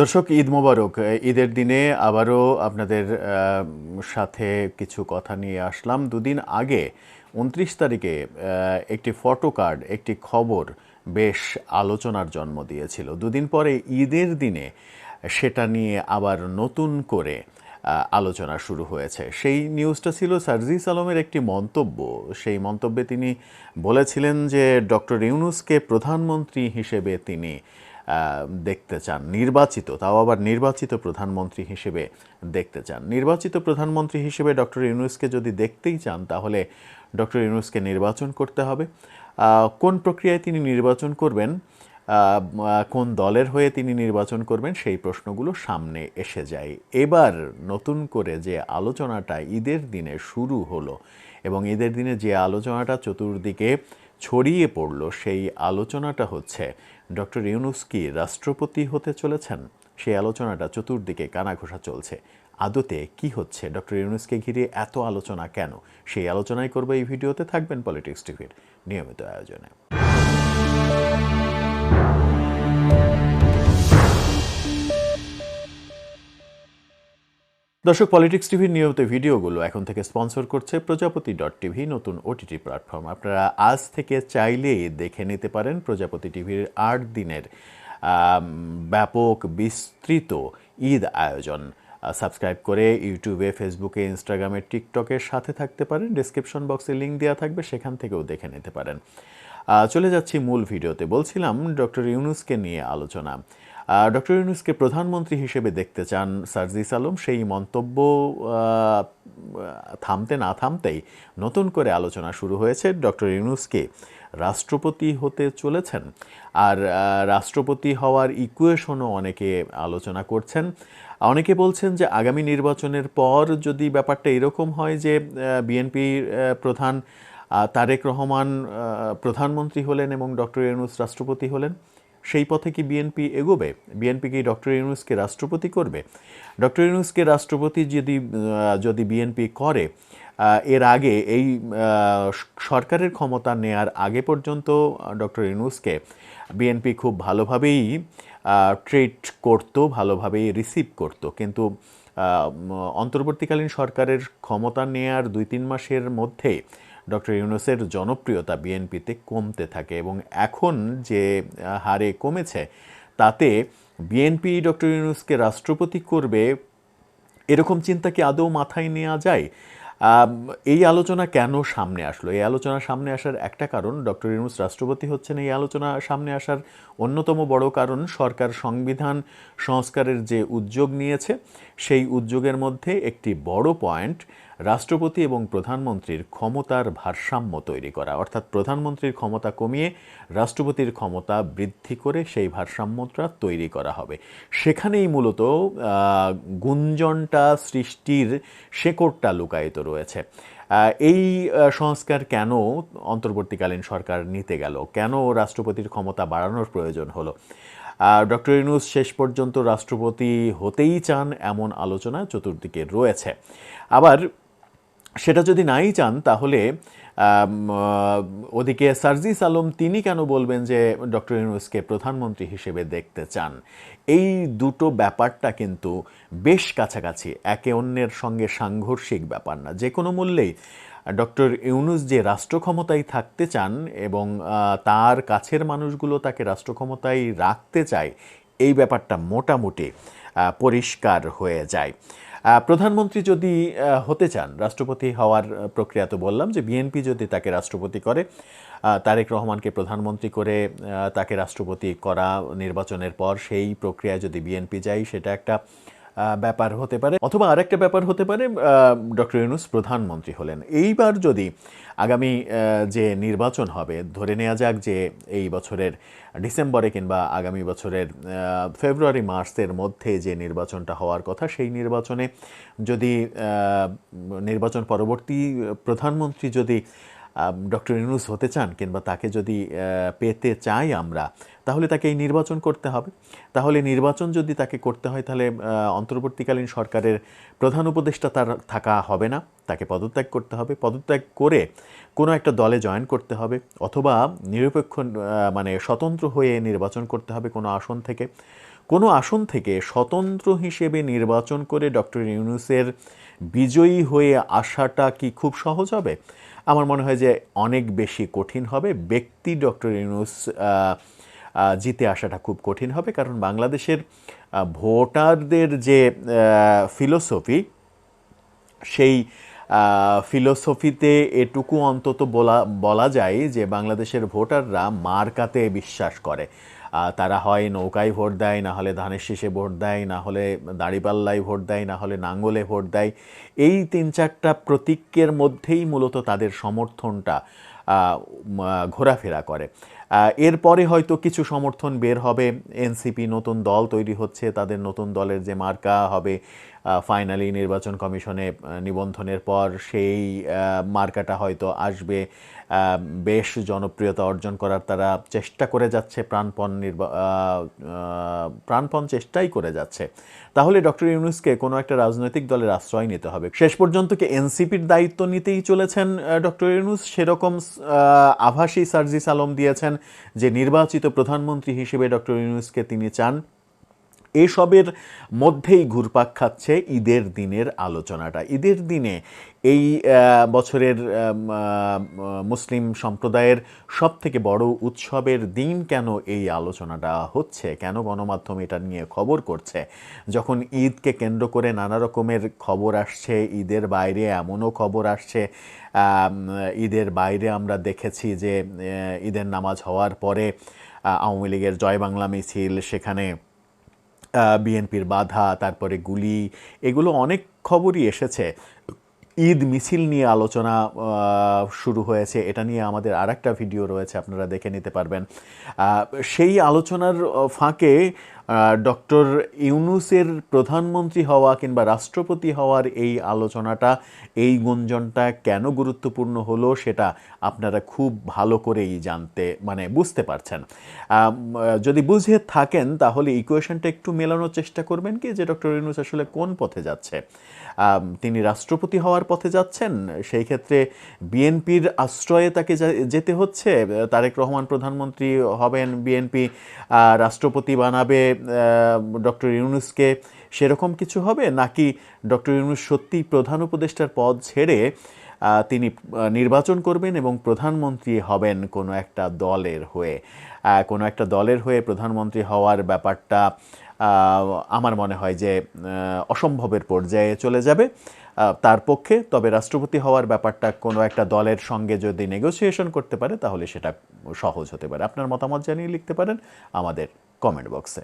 দর্শক, ঈদ মোবারক। ঈদের দিনে আবারও আপনাদের সাথে কিছু কথা নিয়ে আসলাম। দুদিন আগে ২৯ তারিখে একটি ফটো কার্ড, একটি খবর বেশ আলোচনার জন্ম দিয়েছিল। দুদিন পরে ঈদের দিনে সেটা নিয়ে আবার নতুন করে আলোচনা শুরু হয়েছে। সেই নিউজটা ছিল সার্জিস আলমের একটি মন্তব্য। সেই মন্তব্যে তিনি বলেছিলেন যে ডক্টর ইউনূসকে প্রধানমন্ত্রী হিসেবে তিনি দেখতে চান, নির্বাচিত, তাও আবার নির্বাচিত প্রধানমন্ত্রী হিসেবে দেখতে চান। নির্বাচিত প্রধানমন্ত্রী হিসেবে ডক্টর ইউনূসকে যদি দেখতেই চান তাহলে ডক্টর ইউনূসকে নির্বাচন করতে হবে। কোন প্রক্রিয়ায় তিনি নির্বাচন করবেন, কোন দলের হয়ে তিনি নির্বাচন করবেন, সেই প্রশ্নগুলো সামনে এসে যায়। এবার নতুন করে যে আলোচনাটা ঈদের দিনে শুরু হলো এবং ঈদের দিনে যে আলোচনাটা চতুর্দিকে ছড়িয়ে পড়ল, সেই আলোচনাটা হচ্ছে ডক্টর ইউনূস কি রাষ্ট্রপতি হতে চলেছেন। সেই আলোচনাটা চতুর্দিকে কানাঘোষা চলছে। আদতে কি হচ্ছে, ডক্টর ইউনূসকে ঘিরে এত আলোচনা কেন, সেই আলোচনাই করবো এই ভিডিওতে। থাকবেন পলিটিক্স টিভির নিয়মিত আয়োজনে। দর্শক, পলিটিক্স টিভির নিয়মিত ভিডিওগুলো এখন থেকে স্পন্সর করছে প্রজাপতি.টিভি, নতুন ওটিটি প্ল্যাটফর্ম। আপনারা আজ থেকে চাইলেই দেখে নিতে পারেন প্রজাপতি টিভির ৮ দিনের ব্যাপক বিস্তৃত ঈদ আয়োজন। সাবস্ক্রাইব করে ইউটিউবে, ফেসবুকে, ইনস্টাগ্রামে, টিকটকের সাথে থাকতে পারেন। ডেসক্রিপশন বক্সে লিঙ্ক দেওয়া থাকবে, সেখান থেকেও দেখে নিতে পারেন। চলে যাচ্ছি মূল ভিডিওতে। বলছিলাম ডক্টর ইউনূসকে নিয়ে আলোচনা। ডক্টর ইউনূসকে প্রধানমন্ত্রী হিসেবে দেখতে চান সার্জিস আলম। সেই মন্তব্য থামতে না থামতেই নতুন করে আলোচনা শুরু হয়েছে। ডক্টর ইউনূসকে রাষ্ট্রপতি হতে চলেছেন, আর রাষ্ট্রপতি হওয়ার ইকুয়েশনও অনেকে আলোচনা করছেন। অনেকে বলছেন যে আগামী নির্বাচনের পর যদি ব্যাপারটা এরকম হয় যে বিএনপির প্রধান তারেক রহমান প্রধানমন্ত্রী হলেন এবং ডক্টর ইউনূস রাষ্ট্রপতি হলেন, সেই পথে কি বিএনপি এগোবে? বিএনপি কি ডক্টর ইউনূসকে রাষ্ট্রপতি করবে? ডক্টর ইউনূসকে রাষ্ট্রপতি যদি বিএনপি করে, এর আগে এই সরকারের ক্ষমতা নেয়ার আগে পর্যন্ত ডক্টর ইউনূসকে বিএনপি খুব ভালোভাবেই ট্রিট করত, ভালোভাবেই রিসিভ করত। কিন্তু অন্তর্বর্তীকালীন সরকারের ক্ষমতা নেয়ার ২-৩ মাসের মধ্যে ডক্টর ইউনূসের জনপ্রিয়তা বিএনপিতে কমতে থাকে এবং এখন যে হারে কমেছে তাতে বিএনপি ডক্টর ইউনূসকে রাষ্ট্রপতি করবে এরকম চিন্তা কি আদৌ মাথায় নেওয়া যায়? এই আলোচনা কেন সামনে আসলো? এই আলোচনা সামনে আসার একটা কারণ, ডক্টর ইউনূস রাষ্ট্রপতি হচ্ছেন, এই আলোচনা সামনে আসার অন্যতম বড় কারণ সরকার সংবিধান সংস্কারের যে উদ্যোগ নিয়েছে, সেই উদ্যোগের মধ্যে একটি বড় পয়েন্ট রাষ্ট্রপতি এবং প্রধানমন্ত্রীর ক্ষমতার ভারসাম্য তৈরি করা। অর্থাৎ প্রধানমন্ত্রীর ক্ষমতা কমিয়ে রাষ্ট্রপতির ক্ষমতা বৃদ্ধি করে সেই ভারসাম্যটা তৈরি করা হবে। সেখানেই মূলত গুঞ্জনটা সৃষ্টির শেকড়টা লুকায়িত রয়েছে। এই সংস্কার কেন অন্তর্বর্তীকালীন সরকার নিতে গেল, কেন রাষ্ট্রপতির ক্ষমতা বাড়ানোর প্রয়োজন হলো? ডক্টর ইউনূস শেষ পর্যন্ত রাষ্ট্রপতি হতেই চান এমন আলোচনা চতুর্দিকে রয়েছে। আবার সেটা যদি নাই চান তাহলে ওদিকে সার্জিস আলম তিনি কেন বলবেন যে ডক্টর ইউনূসকে প্রধানমন্ত্রী হিসেবে দেখতে চান? এই দুটো ব্যাপারটা কিন্তু বেশ কাছাকাছি, একে অন্যের সঙ্গে সাংঘর্ষিক ব্যাপার না। যে কোনো মূল্যেই ডক্টর ইউনূস যে রাষ্ট্র ক্ষমতায় থাকতে চান এবং তার কাছের মানুষগুলো তাকে রাষ্ট্র ক্ষমতায় রাখতে চায়, এই ব্যাপারটা মোটামুটি পরিষ্কার হয়ে যায়। প্রধানমন্ত্রী যদি হতে চান, রাষ্ট্রপতি হওয়ার প্রক্রিয়া তো বললাম যে বিএনপি যদি তাকে রাষ্ট্রপতি করে, তারেক রহমানকে প্রধানমন্ত্রী করে তাকে রাষ্ট্রপতি করা, নির্বাচনের পর সেই প্রক্রিয়ায় যদি বিএনপি যায়, সেটা একটা ব্যাপার হতে পারে। অথবা আরেকটা ব্যাপার হতে পারে, ডক্টর ইউনূস প্রধানমন্ত্রী হলেন। এইবার যদি আগামী যে নির্বাচন হবে, ধরে নেওয়া যাক যে এই বছরের ডিসেম্বরে কিংবা আগামী বছরের ফেব্রুয়ারি মার্চের মধ্যে যে নির্বাচনটা হওয়ার কথা, সেই নির্বাচনে যদি নির্বাচন পরবর্তী প্রধানমন্ত্রী যদি ডক্টর ইউনূস হতে চান কিংবা তাকে যদি পেতে চাই আমরা, তাহলে তাকে এই নির্বাচন করতে হবে। তাহলে নির্বাচন যদি তাকে করতে হয়, তাহলে অন্তর্বর্তীকালীন সরকারের প্রধান উপদেষ্টা তার থাকা হবে না, তাকে পদত্যাগ করতে হবে। পদত্যাগ করে কোনো একটা দলে জয়েন করতে হবে, অথবা নিরপেক্ষ মানে স্বতন্ত্র হয়ে নির্বাচন করতে হবে কোনো আসন থেকে। কোনো আসন থেকে স্বতন্ত্র হিসেবে নির্বাচন করে ডক্টর ইউনূসের বিজয়ী হয়ে আসাটা কি খুব সহজ হবে? আমার মনে হয় যে অনেক বেশি কঠিন হবে। ব্যক্তি ডক্টর ইউনূস জিতে আসাটা খুব কঠিন হবে, কারণ বাংলাদেশের ভোটারদের যে ফিলোসফি, সেই ফিলোসফিতে এটুকু অন্তত বলা যায় যে বাংলাদেশের ভোটাররা মার্কাতে বিশ্বাস করে। তারা হয় নৌকায় ভোট দেয়, না হলে ধানের শীষে ভোট দেয়, না হলে দাঁড়িপাল্লায় ভোট দেয়, না হলে নাঙ্গলে ভোট দেয়। এই ৩-৪টা প্রতীকের মধ্যেই মূলত তাদের সমর্থনটা ঘোরাফেরা করে। এরপরে হয়তো কিছু সমর্থন বের হবে। এনসিপি নতুন দল তৈরি হচ্ছে, তাদের নতুন দলের যে মার্কা হবে ফাইনালি নির্বাচন কমিশনে নিবন্ধনের পর সেই মার্কাটা হয়তো আসবে। বেশ জনপ্রিয়তা অর্জন করার তারা চেষ্টা করে যাচ্ছে, প্রাণপণ চেষ্টাই করে যাচ্ছে। তাহলে ডক্টর ইউনূসকে কোনো একটা রাজনৈতিক দলের আশ্রয় নিতে হবে। শেষ পর্যন্ত কি এনসিপির দায়িত্ব নিতেই চলেছেন ডক্টর ইউনূস? সেরকম আভাসই সার্জিস আলম দিয়েছেন যে নির্বাচিত প্রধানমন্ত্রী হিসেবে ডক্টর ইউনূসকে তিনি চান। এসবের মধ্যেই ঘুরপাক খাচ্ছে ঈদের দিনের আলোচনাটা। ঈদের দিনে এই বছরের মুসলিম সম্প্রদায়ের সবথেকে বড় উৎসবের দিন কেন এই আলোচনাটা হচ্ছে, কেন গণমাধ্যম এটা নিয়ে খবর করছে? যখন ঈদকে কেন্দ্র করে নানা রকমের খবর আসছে, ঈদের বাইরে এমনও খবর আসছে, ঈদের বাইরে আমরা দেখেছি যে ঈদের নামাজ হওয়ার পরে আওয়ামী লীগের জয় বাংলা মিছিল, সেখানে বিএনপির বাধা, তারপরে গুলি, এগুলো অনেক খবরই এসেছে। ঈদ মিছিল নিয়ে আলোচনা শুরু হয়েছে, এটা নিয়ে আমাদের আরেকটা ভিডিও রয়েছে, আপনারা দেখে নিতে পারবেন। সেই আলোচনার ফাঁকে ডক্টর ইউনূসের প্রধানমন্ত্রী হওয়া কিংবা রাষ্ট্রপতি হওয়ার এই আলোচনাটা, এই গুঞ্জনটা কেন গুরুত্বপূর্ণ হলো সেটা আপনারা খুব ভালো করেই বুঝতে পারছেন। যদি বুঝে থাকেন তাহলে ইকুয়েশনটা একটু মেলানোর চেষ্টা করবেন কি, যে ডক্টর ইউনূস আসলে কোন পথে যাচ্ছে। তিনি রাষ্ট্রপতি হওয়ার পথে যাচ্ছেন, সেই ক্ষেত্রে বিএনপির আশ্রয়ে তাকে যেতে হচ্ছে। তারেক রহমান প্রধানমন্ত্রী হবেন, বিএনপি রাষ্ট্রপতি বানাবে ডক্টর ইউনূসকে, সেরকম কিছু হবে? নাকি ডক্টর ইউনূস সত্যিই প্রধান উপদেষ্টার পদ ছেড়ে তিনি নির্বাচন করবেন এবং প্রধানমন্ত্রী হবেন কোনো একটা দলের হয়ে? কোনো একটা দলের হয়ে প্রধানমন্ত্রী হওয়ার ব্যাপারটা আমার মনে হয় যে অসম্ভবের পর্যায়ে চলে যাবে তার পক্ষে। তবে রাষ্ট্রপতি হওয়ার ব্যাপারটা কোনো একটা দলের সঙ্গে যদি নেগোসিয়েশন করতে পারে তাহলে সেটা সহজ হতে পারে। আপনার মতামত জানিয়ে লিখতে পারেন আমাদের কমেন্ট বক্সে।